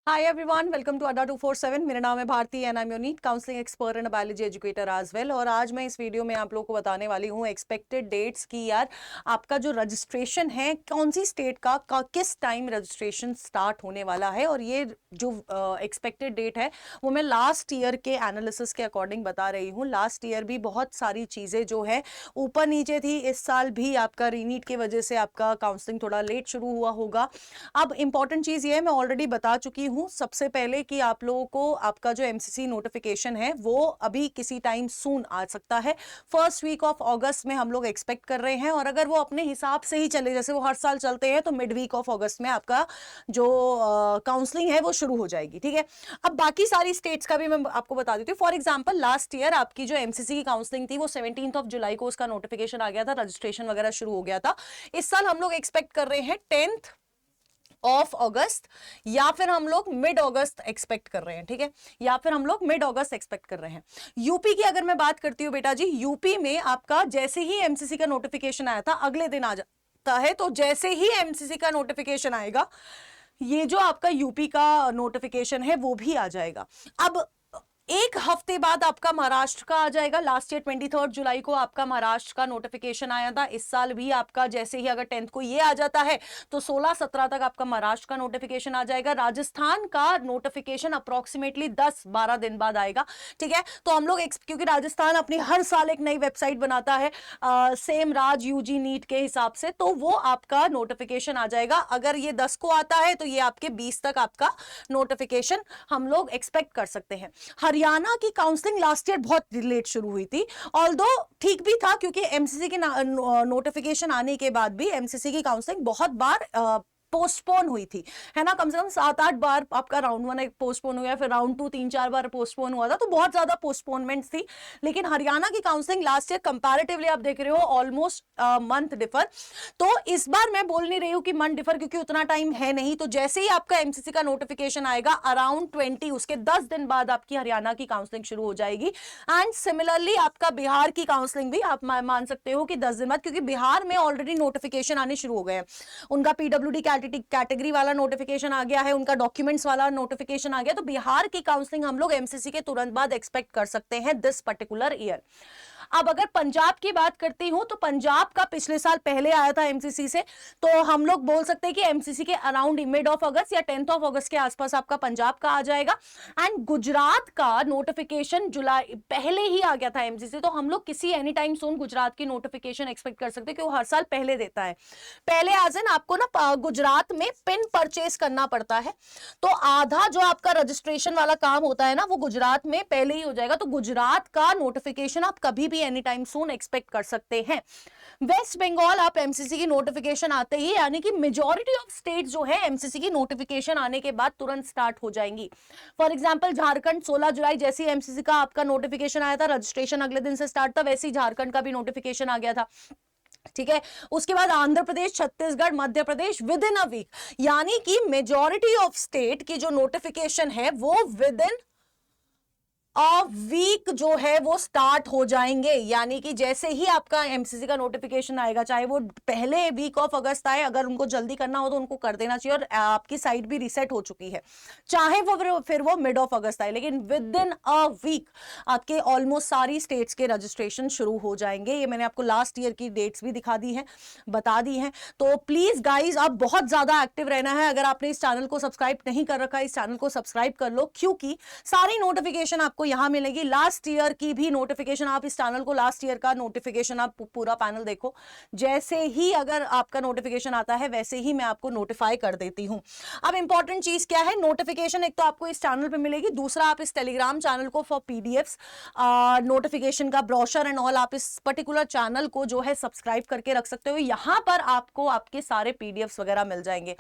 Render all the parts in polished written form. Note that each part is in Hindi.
हाय एवरीवन, वेलकम टू अड्डा 247। मेरा नाम है Bharti and I am your NEET counselling expert and biology educator as well. और आज मैं इस वीडियो में आप लोगों को बताने वाली हूँ एक्सपेक्टेड डेट्स की। यार आपका जो रजिस्ट्रेशन है कौन सी स्टेट का किस टाइम रजिस्ट्रेशन स्टार्ट होने वाला है, और ये जो एक्सपेक्टेड डेट है वो मैं लास्ट ईयर के एनालिसिस के अकॉर्डिंग बता रही हूँ। लास्ट ईयर भी बहुत सारी चीज़ें जो है ऊपर नीचे थी, इस साल भी आपका रीनीट की वजह से आपका काउंसलिंग थोड़ा लेट शुरू हुआ होगा। अब इंपॉर्टेंट चीज़ ये है, मैं ऑलरेडी बता चुकी हूँ सबसे पहले कि आप लोगों को आपका जो एमसीसी नोटिफिकेशन है वो अभी किसी टाइम सून आ सकता है। फर्स्ट वीक ऑफ अगस्त में हम लोग एक्सपेक्ट कर रहे हैं, और अगर वो अपने हिसाब से ही चले जैसे वो हर साल चलते हैं तो मिड वीक ऑफ अगस्त में आपका जो काउंसलिंग है वो शुरू हो जाएगी। ठीक है, अब बाकी सारी स्टेट्स का भी मैं आपको बता देती हूँ। फॉर एग्जाम्पल लास्ट ईयर आपकी जो एमसीसी की काउंसलिंग थी वो 17 जुलाई को उसका नोटिफिकेशन आ गया था, रजिस्ट्रेशन वगैरह शुरू हो गया था। इस साल हम लोग एक्सपेक्ट कर रहे हैं 10 ऑफ अगस्त, या फिर हम लोग मिड अगस्त एक्सपेक्ट कर रहे हैं। ठीक है, या फिर हम लोग मिड अगस्त एक्सपेक्ट कर रहे हैं। यूपी की अगर मैं बात करती हूँ बेटा जी, यूपी में आपका जैसे ही एमसीसी का नोटिफिकेशन आया था अगले दिन आ जाता है, तो जैसे ही एमसीसी का नोटिफिकेशन आएगा ये जो आपका यूपी का नोटिफिकेशन है वो भी आ जाएगा। अब एक हफ्ते बाद आपका महाराष्ट्र का आ जाएगा। लास्ट ईयर 23 जुलाई को आपका महाराष्ट्र का नोटिफिकेशन आया था। इस साल भी आपका जैसे ही अगर 10 को ये आ जाता है तो 16-17 तक आपका महाराष्ट्र का नोटिफिकेशन आ जाएगा। राजस्थान का नोटिफिकेशन अप्रोक्सीमेटली 10-12 दिन बाद आएगा। ठीक है, तो हम लोग क्योंकि राजस्थान अपनी हर साल एक नई वेबसाइट बनाता है सेम राज यूजी नीट के हिसाब से, तो वो आपका नोटिफिकेशन आ जाएगा। अगर ये 10 को आता है तो ये आपके 20 तक आपका नोटिफिकेशन हम लोग एक्सपेक्ट कर सकते हैं। हरियाणा की काउंसलिंग लास्ट ईयर बहुत लेट शुरू हुई थी, ऑल्दो ठीक भी था क्योंकि एमसीसी के नोटिफिकेशन आने के बाद भी एमसीसी की काउंसलिंग बहुत बार पोस्टपोन हुई थी, है ना। कम से कम 7-8 बार आपका राउंड 1 पोस्टपोन हुआ, फिर राउंड 2 3-4 बार पोस्टपोन हुआ था, तो बहुत ज्यादा पोस्टपोनमेंट थी। लेकिन हरियाणा की काउंसलिंग लास्ट ईयर कंपैरेटिवली आप देख रहे हो ऑलमोस्ट मंथ डिफर। तो इस बार मैं बोल नहीं रही हूं कि मंथ डिफर क्योंकि उतना टाइम है नहीं। तो जैसे ही आपका एमसीसी का नोटिफिकेशन आएगा अराउंड 20 उसके 10 दिन बाद आपकी हरियाणा की काउंसलिंग शुरू हो जाएगी। एंड सिमिलरली आपका बिहार की काउंसलिंग भी आप मान सकते हो कि 10 दिन बाद, क्योंकि बिहार में ऑलरेडी नोटिफिकेशन आने शुरू हो गए हैं। उनका पीडब्ल्यूडी कैटेगरी वाला नोटिफिकेशन आ गया है, उनका डॉक्यूमेंट्स वाला नोटिफिकेशन आ गया। तो बिहार की काउंसलिंग हम लोग एमसीसी के तुरंत बाद एक्सपेक्ट कर सकते हैं दिस पर्टिकुलर ईयर। अब अगर पंजाब की बात करती हूं तो पंजाब का पिछले साल पहले आया था एमसीसी से, तो हम लोग बोल सकते हैं कि एमसीसी के अराउंड मिड ऑफ अगस्त या 10 ऑफ अगस्त के आसपास आपका पंजाब का आ जाएगा। एंड गुजरात का नोटिफिकेशन जुलाई पहले ही आ गया था एमसीसी, तो हम लोग किसी एनी टाइम सून गुजरात की नोटिफिकेशन एक्सपेक्ट कर सकते हैं कि वो हर साल पहले देता है। पहले एज एन आपको ना गुजरात में पिन परचेस करना पड़ता है, तो आधा जो आपका रजिस्ट्रेशन वाला काम होता है ना वो गुजरात में पहले ही हो जाएगा। तो गुजरात का नोटिफिकेशन आप कभी भी एनी टाइम सून एक्सपेक्ट कर सकते हैं। वेस्ट बंगाल आप एमसीसी की नोटिफिकेशन आते ही, यानी कि मेजॉरिटी ऑफ स्टेट जो है एमसीसी की नोटिफिकेशन आने के बाद तुरंत स्टार्ट हो जाएंगी। फॉर एग्जांपल झारखंड 16 जुलाई जैसे ही एमसीसी का आपका नोटिफिकेशन आया था, रजिस्ट्रेशन अगले दिन से स्टार्ट था, वैसे ही झारखंड का भी नोटिफिकेशन आ गया था। ठीक है, उसके बाद Andhra Pradesh, Chhattisgarh, Madhya Pradesh with in a week, यानी कि मेजॉरिटी ऑफ स्टेट की जो नोटिफिकेशन है वो विद इन वीक जो है वो स्टार्ट हो जाएंगे। यानी कि जैसे ही आपका एमसीसी का नोटिफिकेशन आएगा, चाहे वो पहले वीक ऑफ अगस्त आए, अगर उनको जल्दी करना हो तो उनको कर देना चाहिए, और आपकी साइट भी रीसेट हो चुकी है, चाहे वो फिर वो मिड ऑफ अगस्त आए, लेकिन विद इन अ वीक आपके ऑलमोस्ट सारी स्टेट्स के रजिस्ट्रेशन शुरू हो जाएंगे। ये मैंने आपको लास्ट ईयर की डेट्स भी दिखा दी है, बता दी है। तो प्लीज गाइज आप बहुत ज्यादा एक्टिव रहना है। अगर आपने इस चैनल को सब्सक्राइब नहीं कर रखा है, इस चैनल को सब्सक्राइब कर लो, क्योंकि सारी नोटिफिकेशन आपको यहां मिलेगी। लास्ट ईयर की भी नोटिफिकेशन, आप इस चैनल को लास्ट ईयर का नोटिफिकेशन आप पूरा पैनल देखो, जैसे ही अगर आपका नोटिफिकेशन आता है वैसे ही मैं आपको नोटिफाई कर देती हूं। अब इंपॉर्टेंट चीज क्या है, नोटिफिकेशन एक तो आपको इस चैनल पे मिलेगी, दूसरा आप इस टेलीग्राम चैनल को फॉर पीडीएफ्स नोटिफिकेशन का ब्रोशर एंड ऑल, आप इस पर्टिकुलर चैनल को जो है सब्सक्राइब करके रख सकते हो। यहां पर आपको आपके सारे पीडीएफ्स वगैरह मिल जाएंगे।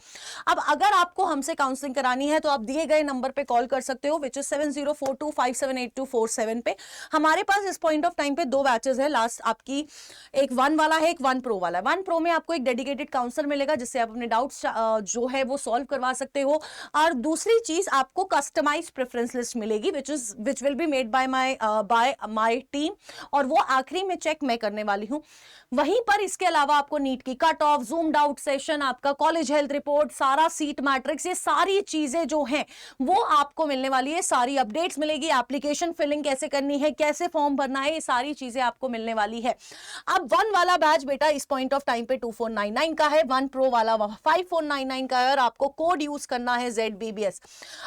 अब अगर आपको हमसे काउंसलिंग करानी है तो आप दिए गए नंबर पे कॉल कर सकते हो, विच इज 704257 678247 पे। हमारे पास इस पॉइंट ऑफ टाइम पे 2 बैचेस है लास्ट आपकी, एक 1 वाला है, एक 1 प्रो वाला है। 1 प्रो में आपको एक डेडिकेटेड काउंसलर मिलेगा जिससे आप अपने डाउट्स जो है वो सॉल्व करवा सकते हो, और दूसरी चीज आपको कस्टमाइज प्रेफरेंस लिस्ट मिलेगी which will be made by my team, और वो आखिरी में चेक मैं करने वाली हूं। वहीं पर इसके अलावा आपको नीट की cut off, zoomed out session, आपका कॉलेज हेल्थ रिपोर्ट, सारा सीट मैट्रिक्स, ये सारी चीजें जो हैं वो आपको मिलने वाली है, सारी अपडेट्स मिलेगी, एप्लीकेशन फिलिंग कैसे करनी है, कैसे फॉर्म भरना है, ये सारी चीजें आपको मिलने वाली है। अब 1 वाला बैच बेटा इस पॉइंट ऑफ टाइम पे 2499 का है, 1 प्रो वाला 5499 का है, और आपको कोड यूज करना है ZBBS।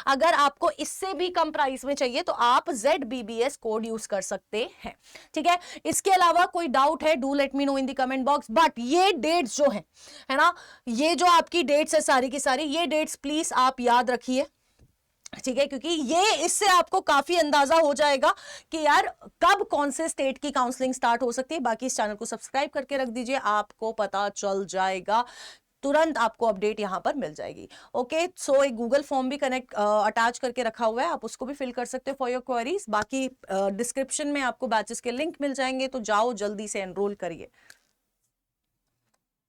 अगर आपको इससे भी कम प्राइस में चाहिए तो आप ZBBS कोड यूज कर सकते हैं, ठीक है। इसके अलावा कोई डाउट है, do let me know in the comment box. But ये डेट्स जो है ना, ये जो आपकी डेट्स है सारी की सारी, ये डेट्स प्लीज आप याद रखिए, ठीक है, क्योंकि ये इससे आपको काफी अंदाजा हो जाएगा कि यार कब कौन से स्टेट की काउंसलिंग स्टार्ट हो सकती है। बाकी इस चैनल को सब्सक्राइब करके रख दीजिए, आपको पता चल जाएगा, तुरंत आपको अपडेट यहां पर मिल जाएगी। ओके, सो एक गूगल फॉर्म भी कनेक्ट अटैच करके रखा हुआ है, आप उसको भी फिल कर सकते हो फॉर योर क्वेरीज। बाकी डिस्क्रिप्शन में आपको बैचेस के लिंक मिल जाएंगे, तो जाओ जल्दी से एनरोल करिए।